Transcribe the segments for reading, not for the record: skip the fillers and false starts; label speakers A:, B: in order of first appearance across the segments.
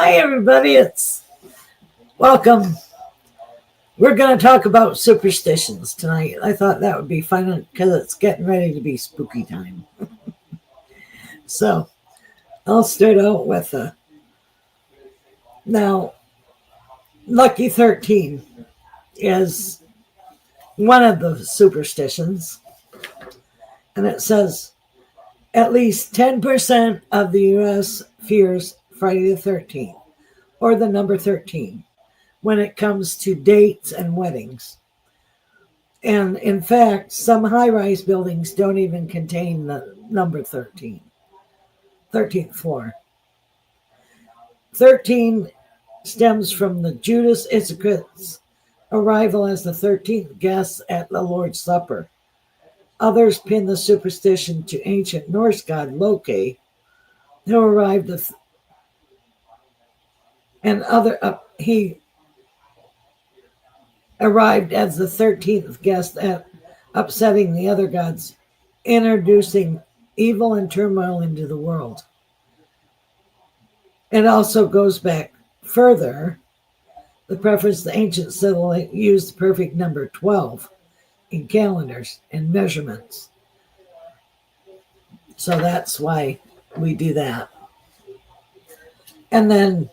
A: Hi, everybody. Welcome. We're going to talk about superstitions tonight. I thought that would be fun because it's getting ready to be spooky time. So I'll start out with now, Lucky 13 is one of the superstitions. And it says at least 10% of the U.S. fears Friday the 13th, or the number 13, when it comes to dates and weddings. And in fact, some high-rise buildings don't even contain the number 13, 13th floor. 13 stems from the Judas Iscariot's arrival as the 13th guest at the Lord's Supper. Others pin the superstition to ancient Norse god Loki, who arrived he arrived as the 13th guest at upsetting the other gods, introducing evil and turmoil into the world. It also goes back further. The preference the ancient civil used the perfect number 12 in calendars and measurements. So that's why we do that. And then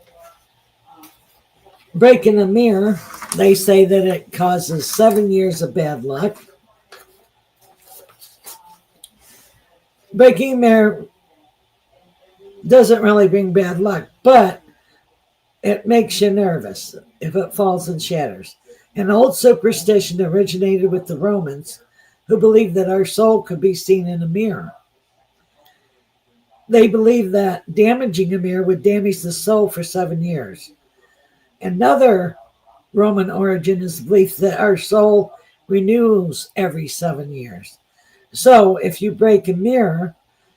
A: breaking a mirror, they say that it causes 7 years of bad luck. Breaking a mirror doesn't really bring bad luck, but it makes you nervous if it falls and shatters. An old superstition originated with the Romans, who believed that our soul could be seen in a mirror. They believed that damaging a mirror would damage the soul for 7 years. Another Roman origin is the belief that our soul renews every 7 years. So if you break a mirror,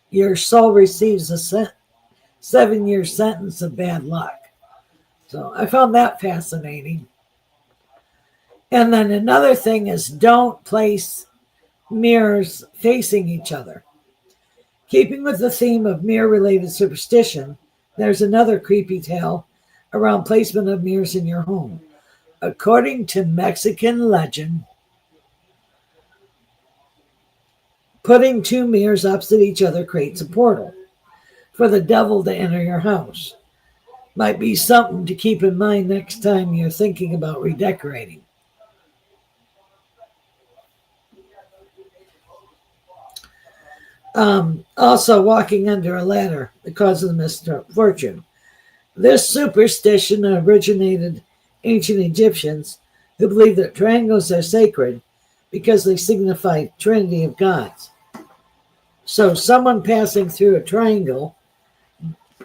A: your soul receives a 7-year sentence of bad luck. So I found that fascinating. And then another thing is don't place mirrors facing each other. Keeping with the theme of mirror-related superstition, there's another creepy tale around placement of mirrors in your home. According to Mexican legend, putting two mirrors opposite each other creates a portal for the devil to enter your house. Might be something to keep in mind next time you're thinking about redecorating. Also, walking under a ladder, the cause of the misfortune. This superstition originated ancient Egyptians who believed that triangles are sacred because they signify Trinity of gods. So someone passing through a triangle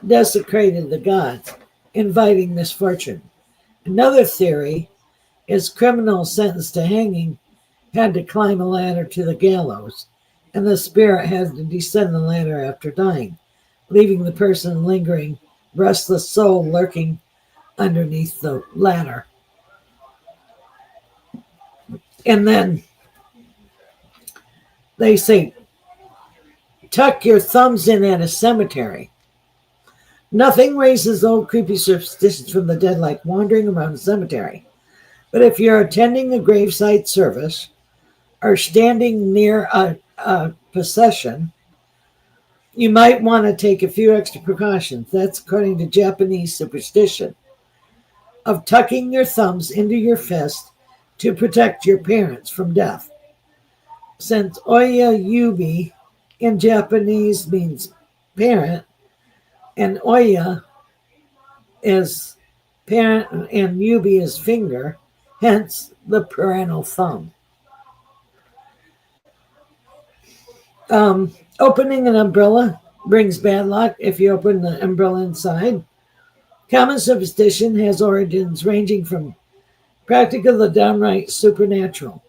A: desecrated the gods, inviting misfortune. Another theory is criminals sentenced to hanging had to climb a ladder to the gallows, and the spirit had to descend the ladder after dying, leaving the person lingering, restless soul lurking underneath the ladder. And then they say, tuck your thumbs in at a cemetery. Nothing raises old creepy superstitions from the dead like wandering around a cemetery. But if you're attending a graveside service or standing near a procession, you might want to take a few extra precautions. That's according to Japanese superstition of tucking your thumbs into your fist to protect your parents from death. Since Oya Yubi in Japanese means parent, and Oya is parent and Yubi is finger, hence the parental thumb. Opening an umbrella brings bad luck if you open the umbrella inside. Common superstition has origins ranging from practical to downright supernatural.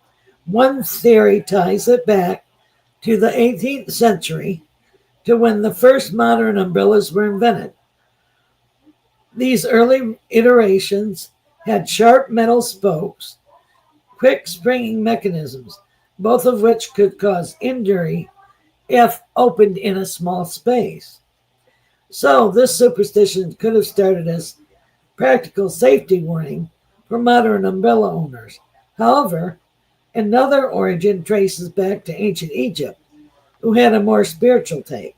A: One theory ties it back to the 18th century, to when the first modern umbrellas were invented. These early iterations had sharp metal spokes, quick springing mechanisms, both of which could cause injury if opened in a small space. So this superstition could have started as practical safety warning for modern umbrella owners. However, another origin traces back to ancient Egypt, who had a more spiritual take.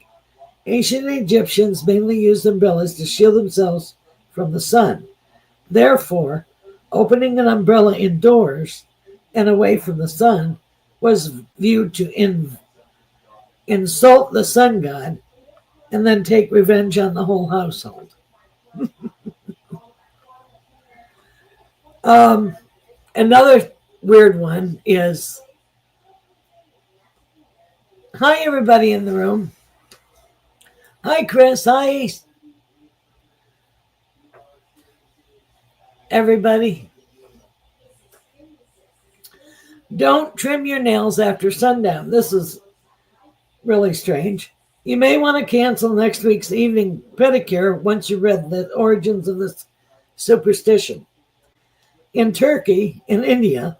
A: Ancient Egyptians mainly used umbrellas to shield themselves from the sun. Therefore, opening an umbrella indoors and away from the sun was viewed to insult the sun god and then take revenge on the whole household. Another weird one is, hi everybody in the room. Hi Chris, hi everybody. Don't trim your nails after sundown. This is really strange. You may want to cancel next week's evening pedicure once you read the origins of this superstition. In Turkey, in India,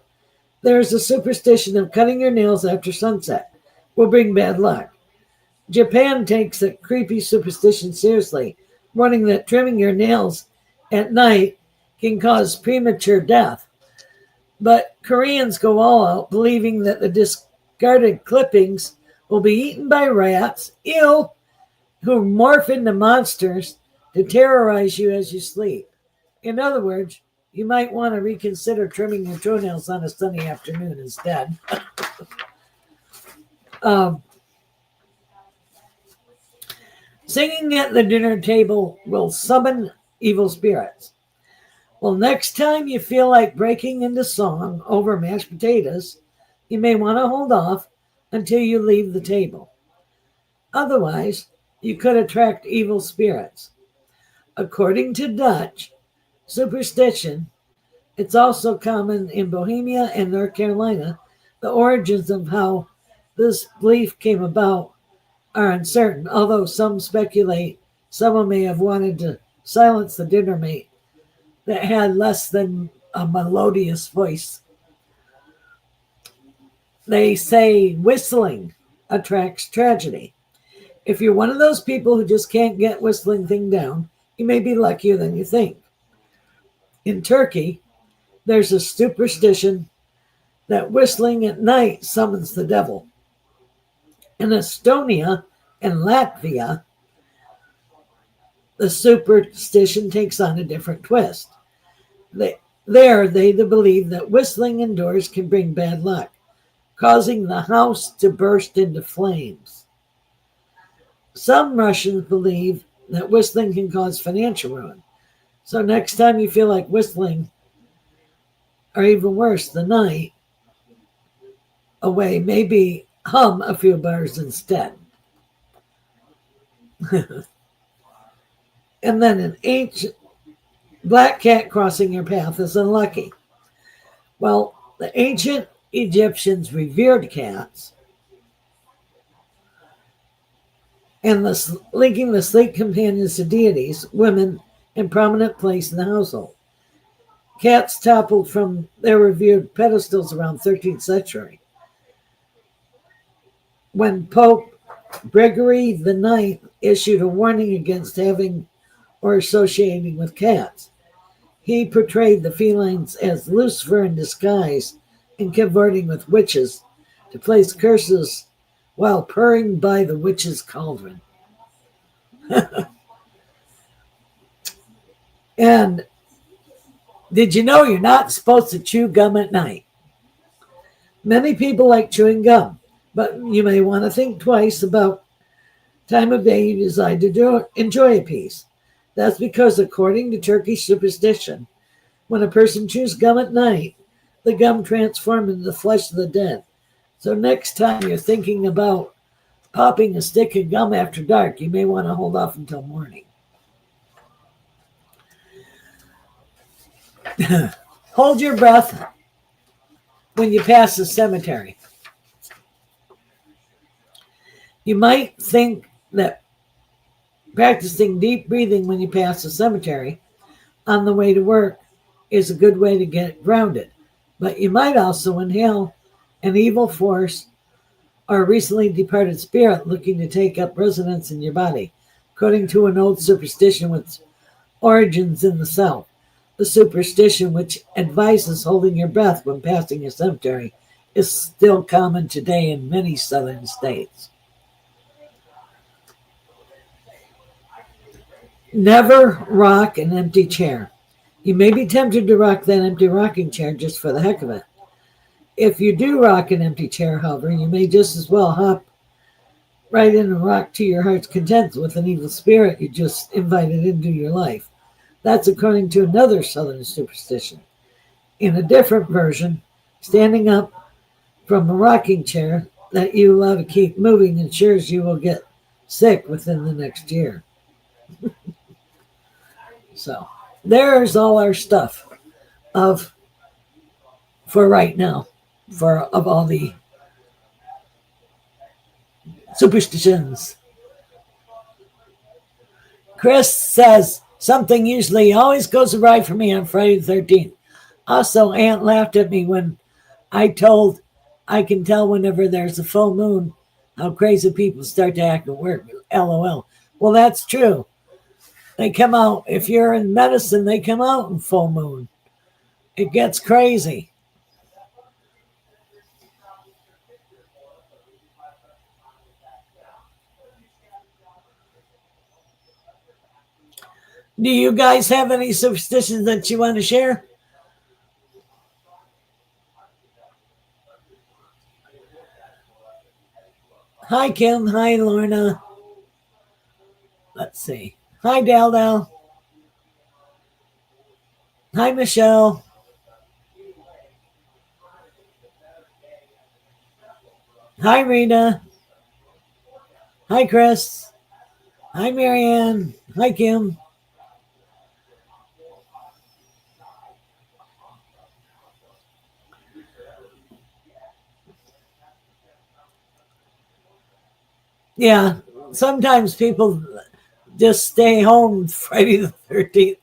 A: there is a superstition of cutting your nails after sunset will bring bad luck. Japan takes a creepy superstition seriously, warning that trimming your nails at night can cause premature death. But Koreans go all out, believing that the discarded clippings will be eaten by rats, who morph into monsters to terrorize you as you sleep. In other words, you might want to reconsider trimming your toenails on a sunny afternoon instead. Singing at the dinner table will summon evil spirits. Well, next time you feel like breaking into song over mashed potatoes, you may want to hold off until you leave the table. Otherwise, you could attract evil spirits. According to Dutch superstition, it's also common in Bohemia and North Carolina. The origins of how this belief came about are uncertain, although some speculate someone may have wanted to silence the dinner mate that had less than a melodious voice. They say whistling attracts tragedy. If you're one of those people who just can't get whistling thing down, you may be luckier than you think. In Turkey, there's a superstition that whistling at night summons the devil. In Estonia and Latvia, the superstition takes on a different twist. They believe that whistling indoors can bring bad luck, causing the house to burst into flames. Some Russians believe that whistling can cause financial ruin. So next time you feel like whistling, or even worse, the night away, maybe hum a few bars instead. And then an ancient black cat crossing your path is unlucky. Well, the ancient Egyptians revered cats, and linking the sleep companions to deities, women, and prominent place in the household. Cats toppled from their revered pedestals around 13th century. When Pope Gregory IX issued a warning against having or associating with cats, he portrayed the felines as Lucifer in disguise and cavorting with witches to place curses while purring by the witch's cauldron. And did you know you're not supposed to chew gum at night? Many people like chewing gum, but you may want to think twice about time of day you decide to enjoy a piece. That's because according to Turkish superstition, when a person chews gum at night, the gum transforms into the flesh of the dead. So next time you're thinking about popping a stick of gum after dark, you may want to hold off until morning. Hold your breath when you pass the cemetery. You might think that practicing deep breathing when you pass the cemetery on the way to work is a good way to get grounded, but you might also inhale an evil force or a recently departed spirit looking to take up residence in your body, according to an old superstition with origins in the South. The superstition which advises holding your breath when passing a cemetery is still common today in many southern states. Never rock an empty chair. You may be tempted to rock that empty rocking chair just for the heck of it. If you do rock an empty chair, however, you may just as well hop right in and rock to your heart's content with an evil spirit you just invited into your life. That's according to another southern superstition. In a different version, standing up from a rocking chair that you allow to keep moving ensures you will get sick within the next year. So there's all our stuff of for right now, of all the superstitions. Chris says something usually always goes awry for me on Friday the 13th. Also, Aunt laughed at me when I told I can tell whenever there's a full moon how crazy people start to act at work. LOL. Well, that's true. They come out, if you're in medicine, they come out in full moon. It gets crazy. Do you guys have any superstitions that you want to share? Hi, Kim. Hi, Lorna. Let's see. Hi, Dal Dal. Hi, Michelle. Hi, Rita. Hi, Chris. Hi, Marianne. Hi, Kim. Yeah, sometimes people just stay home Friday the 13th.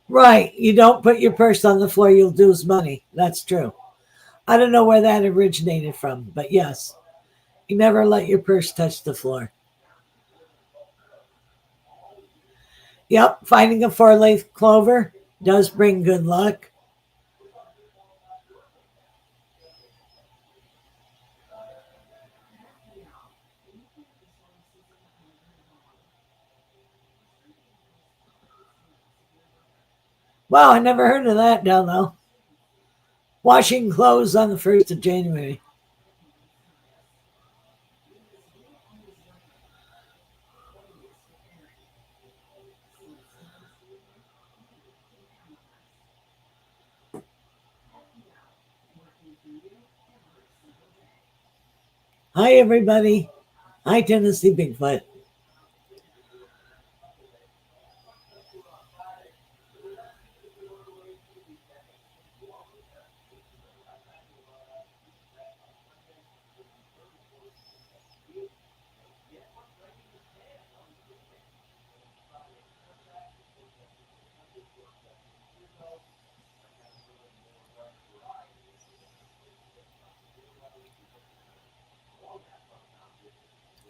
A: Right. You don't put your purse on the floor, you'll lose money. That's true. I don't know where that originated from, but yes, you never let your purse touch the floor. Yep, finding a four-leaf clover does bring good luck. Wow, I never heard of that, Delno. Washing clothes on the 1st of January. Hi, everybody. Hi, Tennessee Bigfoot.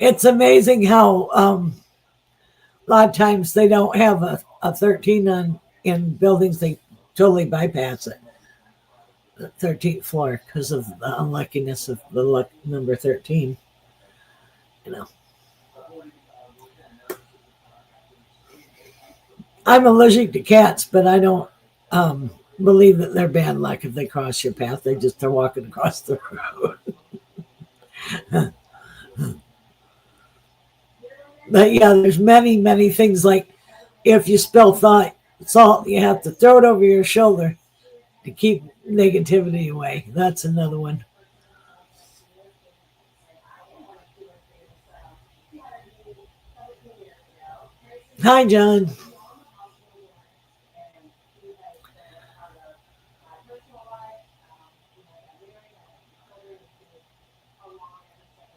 A: It's amazing how a lot of times they don't have a 13 on in buildings. They totally bypass it. The 13th floor because of the unluckiness of the luck number 13. You know, I'm allergic to cats, but I don't believe that they're bad luck if they cross your path. They just are walking across the road. But yeah, there's many things like if you spill salt, you have to throw it over your shoulder to keep negativity away. That's another one. Hi, John.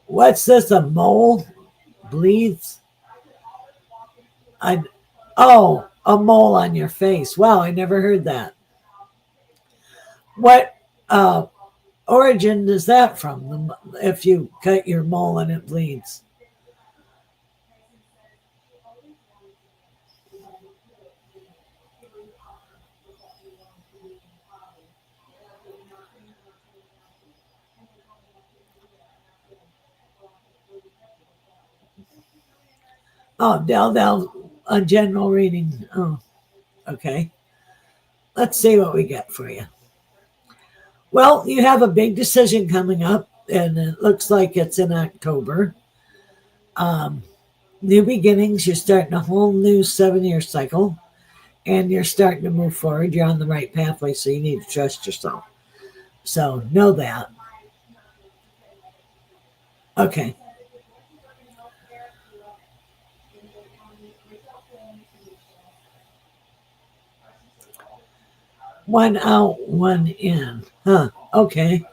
A: What's this? A mole bleeds? I a mole on your face. Wow, I never heard that. What? origin is that from? If you cut your mole and it bleeds. Oh, Dell, a general reading. Oh, okay. Let's see what we get for you. Well, you have a big decision coming up, and it looks like it's in October. Um, New beginnings. You're starting a whole new 7 year cycle, and you're starting to move forward. You're on the right pathway, so you need to trust yourself. So know that. Okay. One out, one in. Huh. Okay.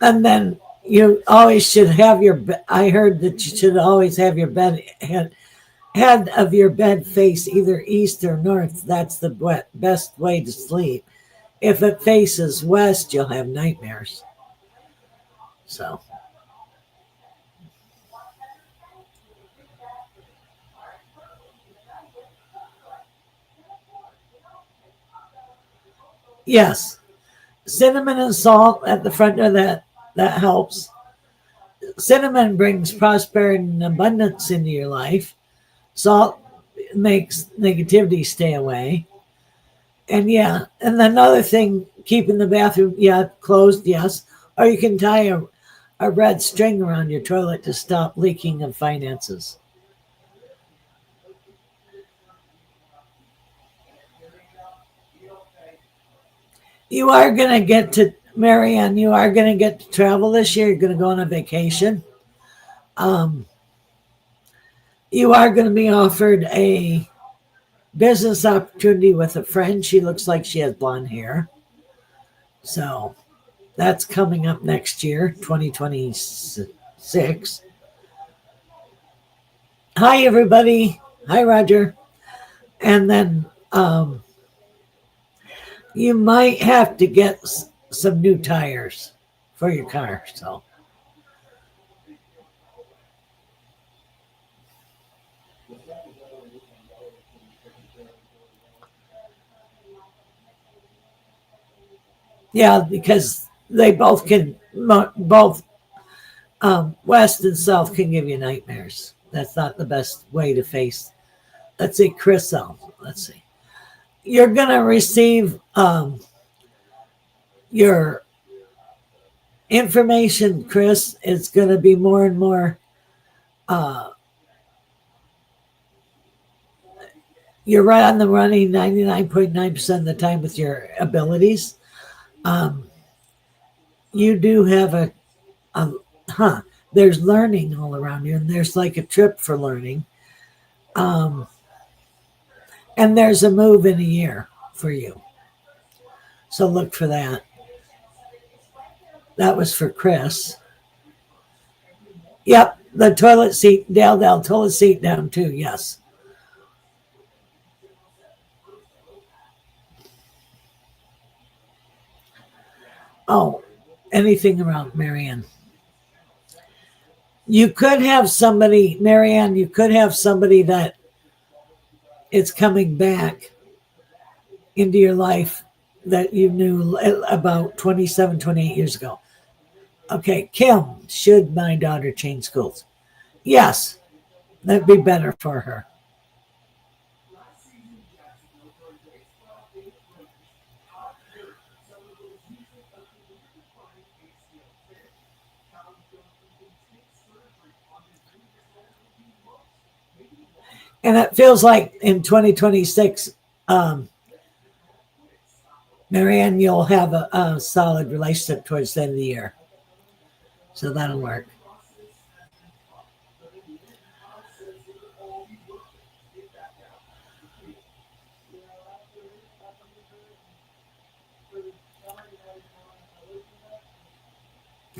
A: And then you always should have your. I heard that you should always have your head of your bed face either east or north. That's the best way to sleep. If it faces west, you'll have nightmares. So yes, cinnamon and salt at the front of that helps. Cinnamon brings prosperity and abundance into your life. Salt makes negativity stay away. And yeah, and another thing, keeping the bathroom, yeah, closed, yes. Or you can tie a red string around your toilet to stop leaking of finances. You are going to get to, Marianne, you are going to get to travel this year. You're going to go on a vacation. Um, you are going to be offered a business opportunity with a friend. She looks like she has blonde hair. So that's coming up next year, 2026. Hi, everybody. Hi, Roger. And then you might have to get some new tires for your car. So, yeah, because they both can, both west and south can give you nightmares. That's not the best way to face. Let's see, Chris. Let's see. You're going to receive your information, Chris. It's going to be more and more. Uh, you're right on the running 99.9% of the time with your abilities. Um, you do have a huh, there's learning all around you, and there's like a trip for learning. Um, and there's a move in a year for you. So look for that. That was for Chris. Yep, the toilet seat, Dale, toilet seat down too, yes. Oh, anything around Marianne. You could have somebody, Marianne, you could have somebody that is coming back into your life that you knew about 27, 28 years ago. Okay, Kim, should my daughter change schools? Yes, that'd be better for her. And it feels like in 2026, um, Marianne, you'll have a solid relationship towards the end of the year. So that'll work.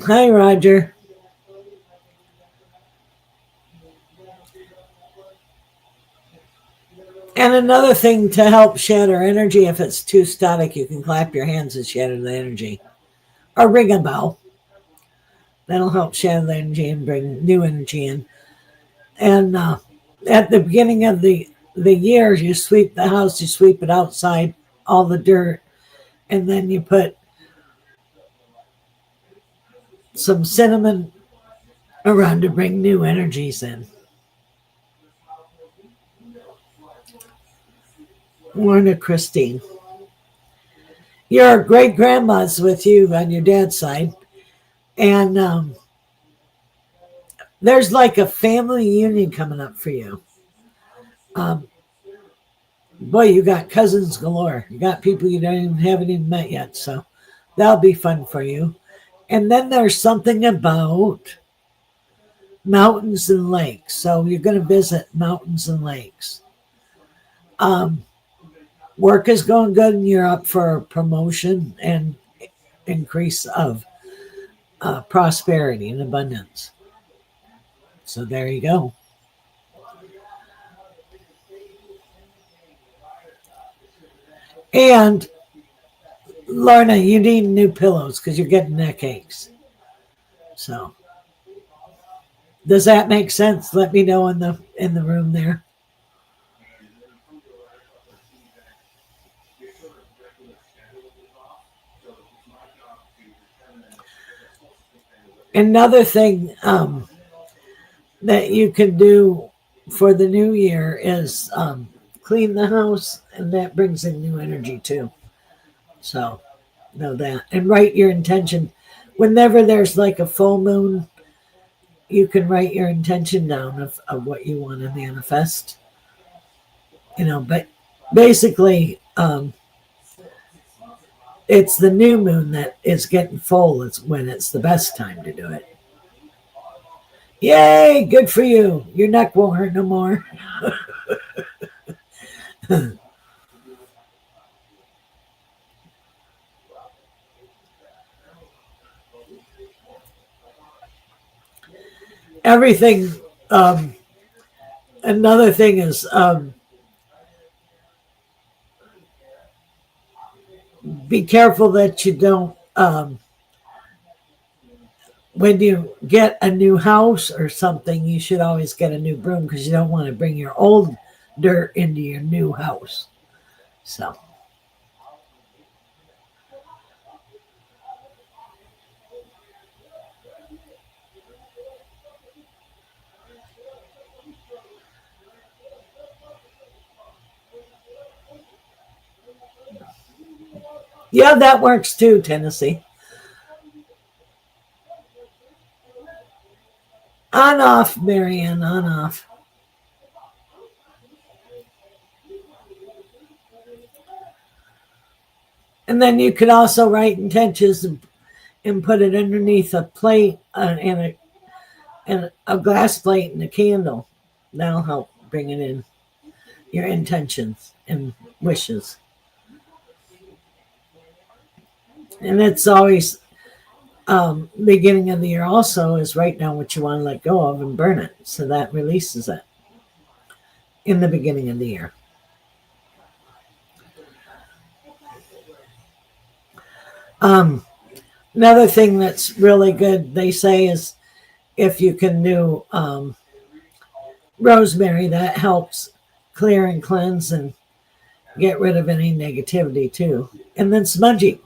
A: Hi, Roger. And another thing to help shatter energy, if it's too static, you can clap your hands and shatter the energy. Or ring a bell. That'll help shatter the energy and bring new energy in. And at the beginning of the year, you sweep the house, you sweep it outside, all the dirt, and then you put some cinnamon around to bring new energies in. Lorna Christine. Your great grandma's with you on your dad's side, and there's like a family union coming up for you. Um, Boy, you got cousins galore. You got people you haven't even met yet, so that'll be fun for you. And then there's something about mountains and lakes. So you're going to visit mountains and lakes. Um, Work is going good, and you're up for promotion and increase of prosperity and abundance. So there you go. And Lorna, you need new pillows because you're getting neck aches. So does that make sense? Let me know in the room there. Another thing that you can do for the new year is clean the house, and that brings in new energy too. So know that, and write your intention. Whenever there's like a full moon, you can write your intention down of what you want to manifest. But basically, it's the new moon that is getting full. It's when it's the best time to do it. Yay, good for you. Your neck won't hurt no more. Everything. Um, Another thing is be careful that you don't, when you get a new house or something, you should always get a new broom because you don't want to bring your old dirt into your new house. So, yeah, that works too, Tennessee. On off, Marianne, on off. And then you could also write intentions and put it underneath a plate and a glass plate and a candle. That'll help bring it in your intentions and wishes. And it's always beginning of the year also is write down what you want to let go of and burn it. So that releases it in the beginning of the year. Another thing that's really good, they say, is if you can do rosemary, that helps clear and cleanse and get rid of any negativity too. And then smudgy.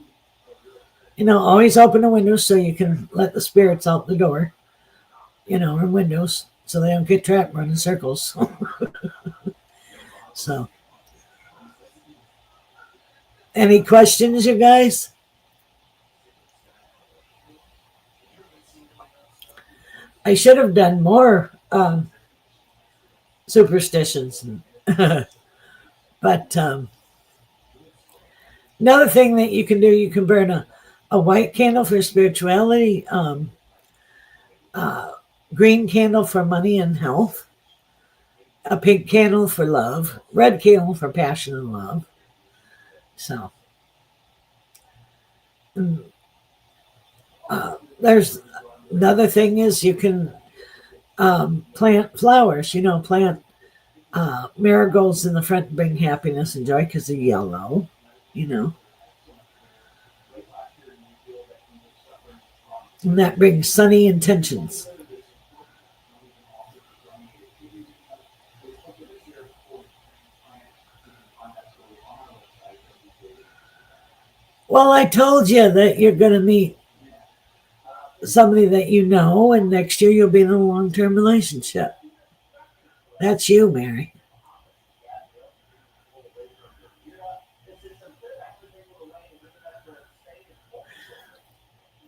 A: Always open the windows so you can let the spirits out the door, or windows so they don't get trapped running circles. So, any questions, you guys? I should have done more superstitions. But another thing that you can do, you can burn a white candle for spirituality, green candle for money and health, a pink candle for love, red candle for passion and love. So there's Another thing is you can plant flowers, plant marigolds in the front bring happiness and joy because they're yellow, you know, and that brings sunny intentions. Well, I told you that you're going to meet somebody that you know, and next year you'll be in a long term relationship. That's you, Mary.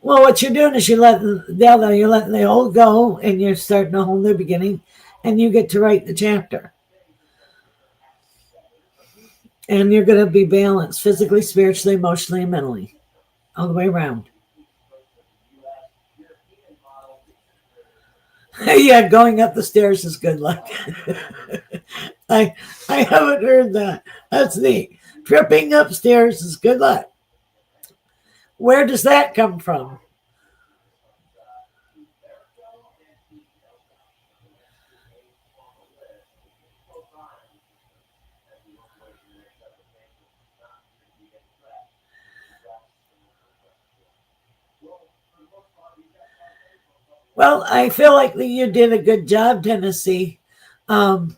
A: Well, what you're doing is you're letting the old go, and you're starting a whole new beginning, and you get to write the chapter. And you're going to be balanced physically, spiritually, emotionally, and mentally, all the way around. Yeah, going up the stairs is good luck. I I haven't heard that. That's neat. Tripping upstairs is good luck. Where does that come from? Well, I feel like you did a good job, Tennessee. Um,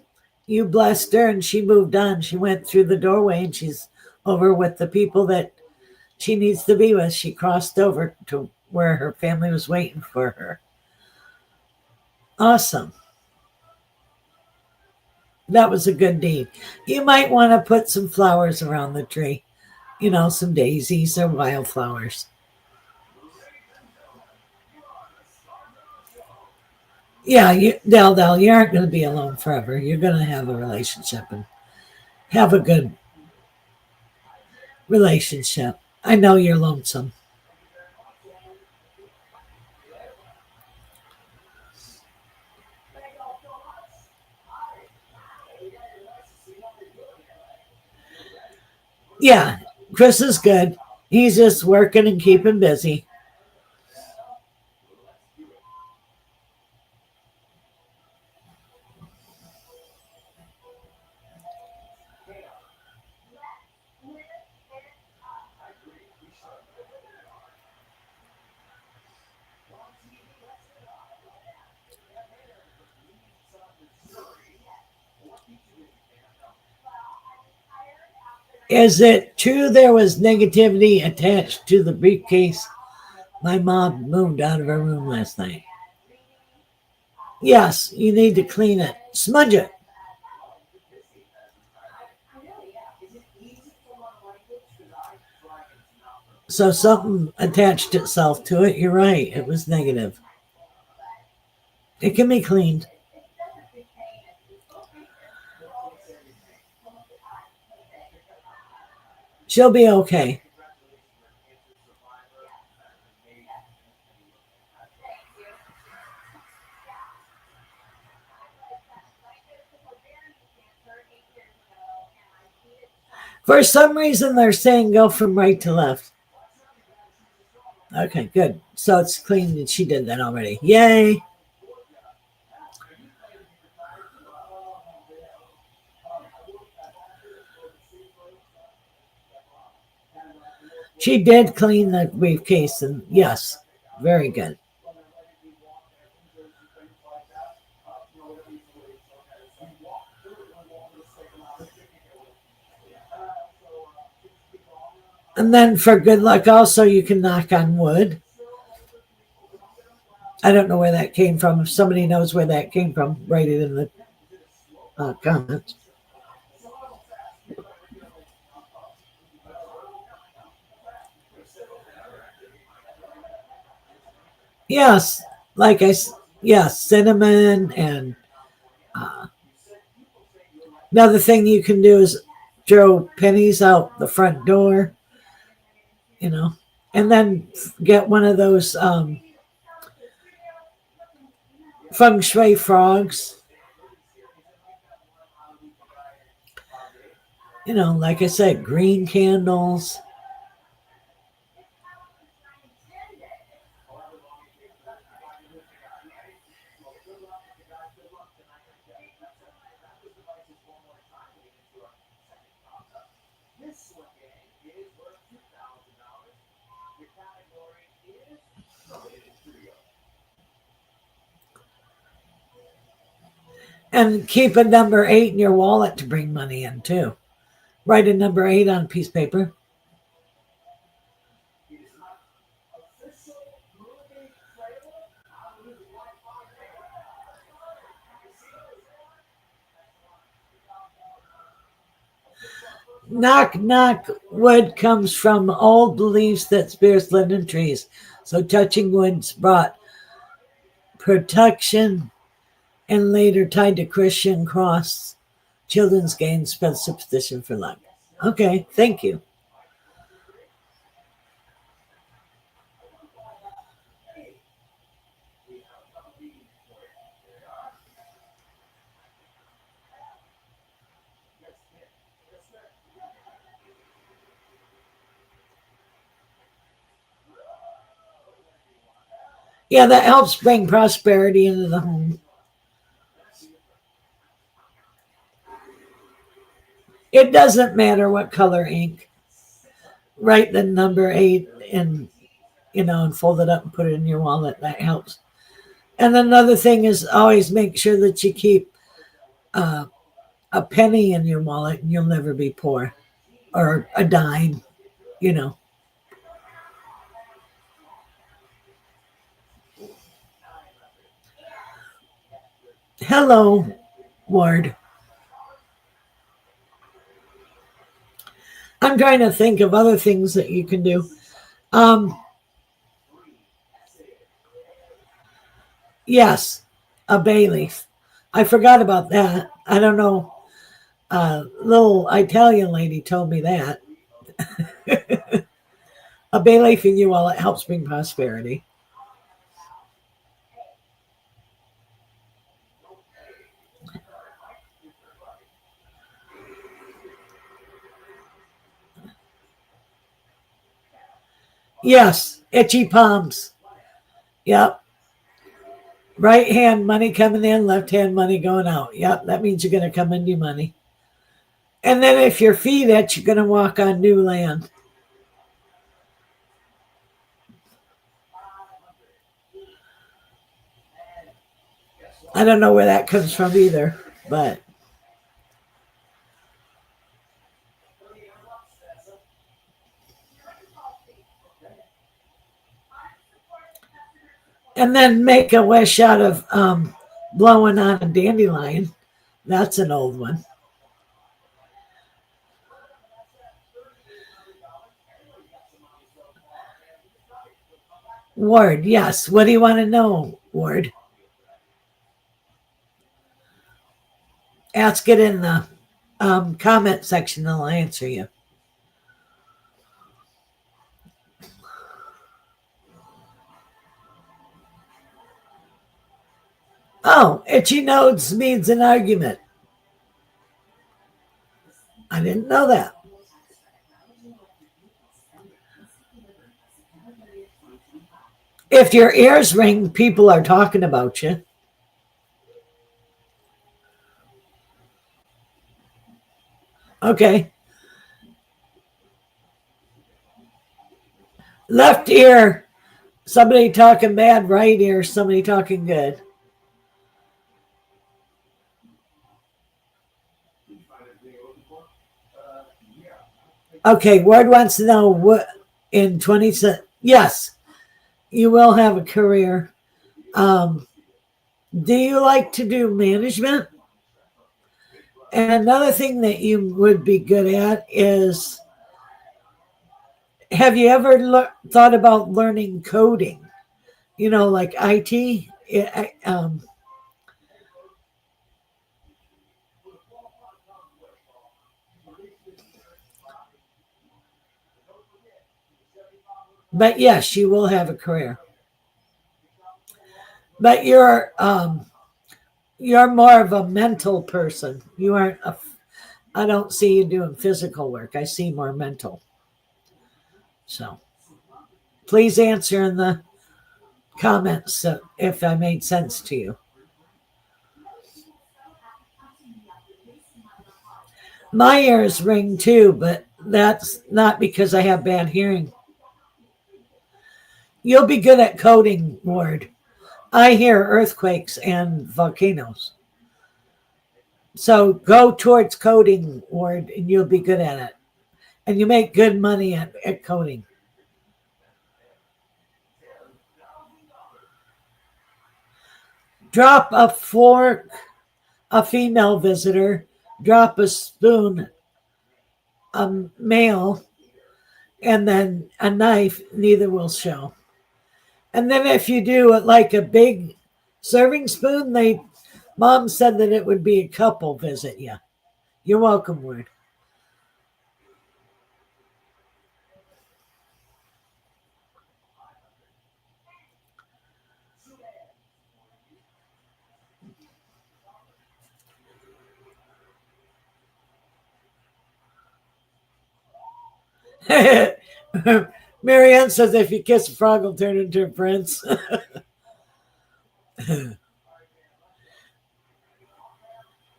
A: you blessed her and she moved on. She went through the doorway and she's over with the people that she needs to be with. She crossed over to where her family was waiting for her. Awesome. That was a good deed. You might want to put some flowers around the tree, some daisies or wildflowers. Yeah, Del, you aren't going to be alone forever. You're going to have a relationship and have a good relationship. I know you're lonesome. Yeah, Chris is good. He's just working and keeping busy. Is it true there was negativity attached to the briefcase my mom moved out of her room last night? Yes, you need to clean it. Smudge it. So something attached itself to it. You're right. It was negative. It can be cleaned. She'll be okay. For some reason, they're saying go from right to left. Okay, good. So it's clean and she did that already. Yay. She did clean the briefcase, and yes, very good. And then for good luck, also, you can knock on wood. I don't know where that came from. If somebody knows where that came from, write it in the comments. Yes, yes, cinnamon. And uh, another thing you can do is throw pennies out the front door, you know, and then get one of those feng shui frogs. Like I said, green candles. And keep a number 8 in your wallet to bring money in too. Write a number 8 on a piece of paper. Knock, knock. Wood comes from old beliefs that spirits lived in trees. So touching woods brought protection, and later tied to Christian cross. Children's games spread superstition for luck. Okay, thank you. Yeah, that helps bring prosperity into the home. It doesn't matter what color ink. Write the number 8 and and fold it up and put it in your wallet. That helps. And another thing is always make sure that you keep uh, a penny in your wallet and you'll never be poor, or a dime, you know. Hello, Ward. I'm trying to think of other things that you can do. Um, yes, a bay leaf. I forgot about that. I don't know. Little Italian lady told me that. A bay leaf in your wallet helps bring prosperity. Yes, itchy palms. Yep. Right hand money coming in, left hand money going out. Yep, that means you're going to come into money. And then if your feet itch, you're going to walk on new land. I don't know where that comes from either, but and then make a wish out of blowing on a dandelion. That's an old one. Ward, yes. What do you want to know, Ward? Ask it in the comment section, and I'll answer you. Oh, itchy nose means an argument. I didn't know that. If your ears ring, people are talking about you. Okay. Left ear, somebody talking bad. Right ear, somebody talking good. Okay, Ward wants to know what in 20. Yes, you will have a career. Um, do you like to do management? And another thing that you would be good at is, have you ever thought about learning coding? Like IT? But yes, you will have a career. But you're more of a mental person. You aren't a. I don't see you doing physical work. I see more mental. So please answer in the comments if I made sense to you. My ears ring too, but That's not because I have bad hearing. You'll be good at coding, Ward. I hear earthquakes and volcanoes. So go towards coding, Ward, and you'll be good at it. And you make good money at coding. Drop a fork, a female visitor. Drop a spoon, a male, and then a knife, neither will show. And then if you do it like a big serving spoon, mom said that it would be a couple visit you. You're welcome, Word. Marianne says if you kiss a frog, it'll turn into a prince.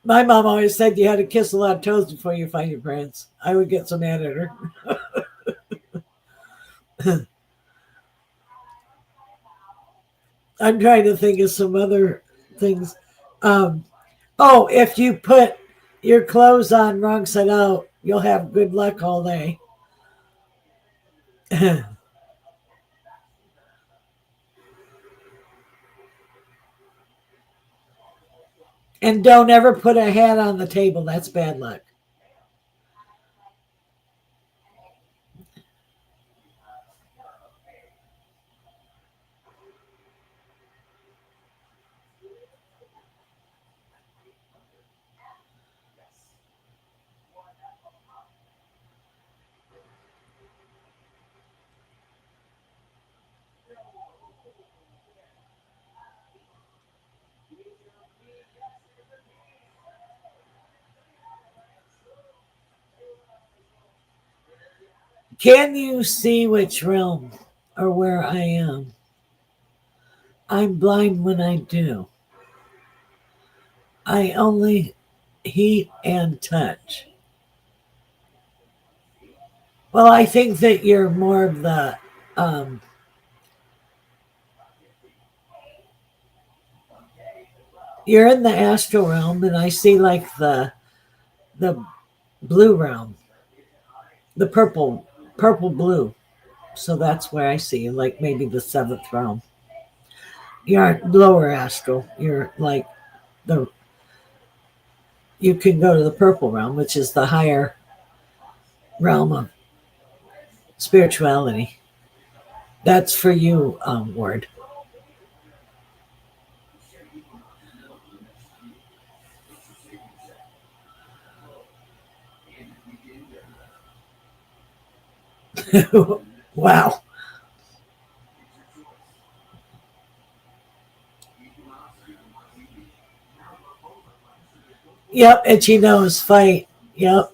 A: My mom always said you had to kiss a lot of toes before you find your prince. I would get so mad at her. I'm trying to think of some other things. If you put your clothes on wrong side out, you'll have good luck all day. And don't ever put a hat on the table. That's bad luck. Can you see which realm or where I am? I'm blind when I do. I only heat and touch. Well, I think that you're more of the you're in the astral realm, and I see like the blue realm, the purple blue. So that's where I see like maybe the seventh realm. You're lower astral. You're like the you can go to the purple realm, which is the higher realm of spirituality. That's for you, Ward. Wow. Yep, itchy nose fight. Yep.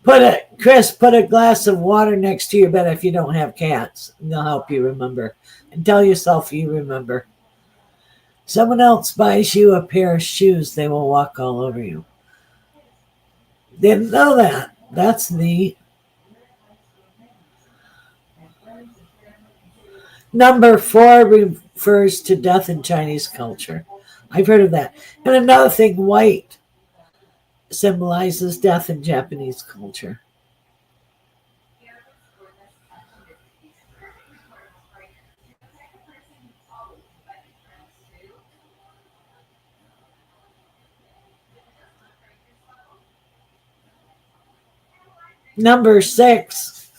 A: Put a glass of water next to your bed if you don't have cats. And they'll help you remember. And tell yourself you remember. Someone else buys you a pair of shoes, they will walk all over you. Didn't know that. That's neat. Number 4 refers to death in Chinese culture. I've heard of that. And another thing, white symbolizes death in Japanese culture. Number 6,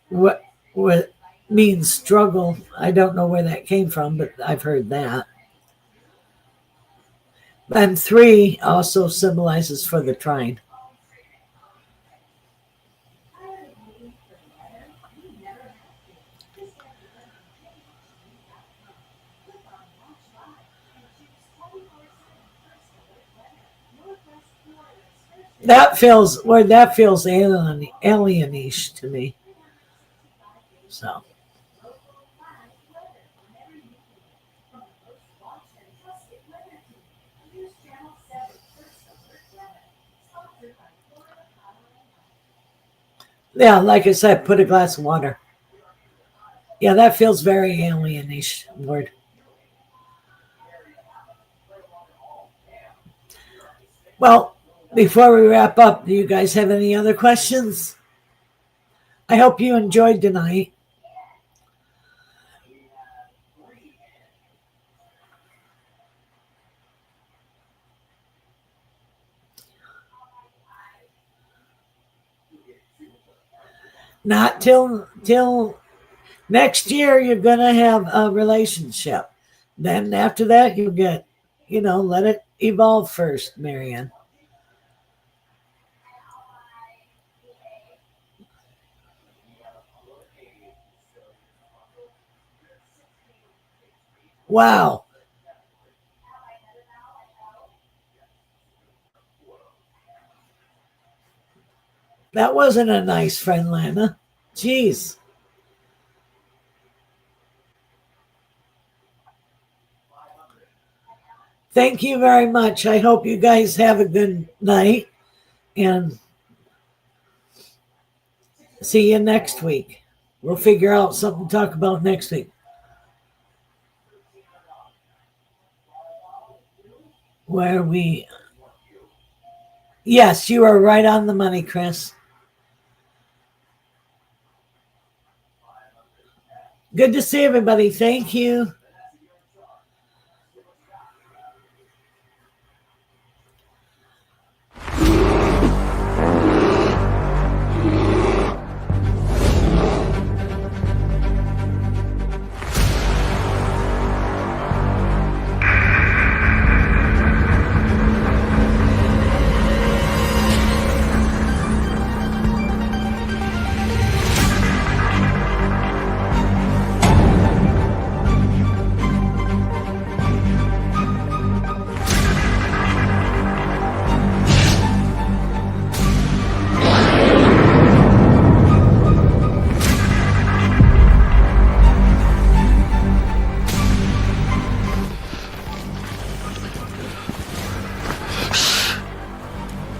A: what means struggle. I don't know where that came from, but I've heard that. And 3 also symbolizes for the trine. That feels alienish to me. So Yeah, like I said, put a glass of water. Yeah, that feels very alienish word. Well, before we wrap up, do you guys have any other questions? I hope you enjoyed tonight. Not till next year you're gonna have a relationship. Then after that you'll get, let it evolve first, Marianne. Wow. That wasn't a nice friend, Lana. Jeez. Thank you very much. I hope you guys have a good night and see you next week. We'll figure out something to talk about next week. Where we. Yes, you are right on the money, Chris. Good to see everybody. Thank you.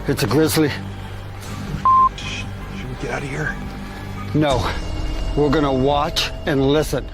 B: It's a grizzly.
C: Should we get out of here?
B: No. We're gonna watch and listen.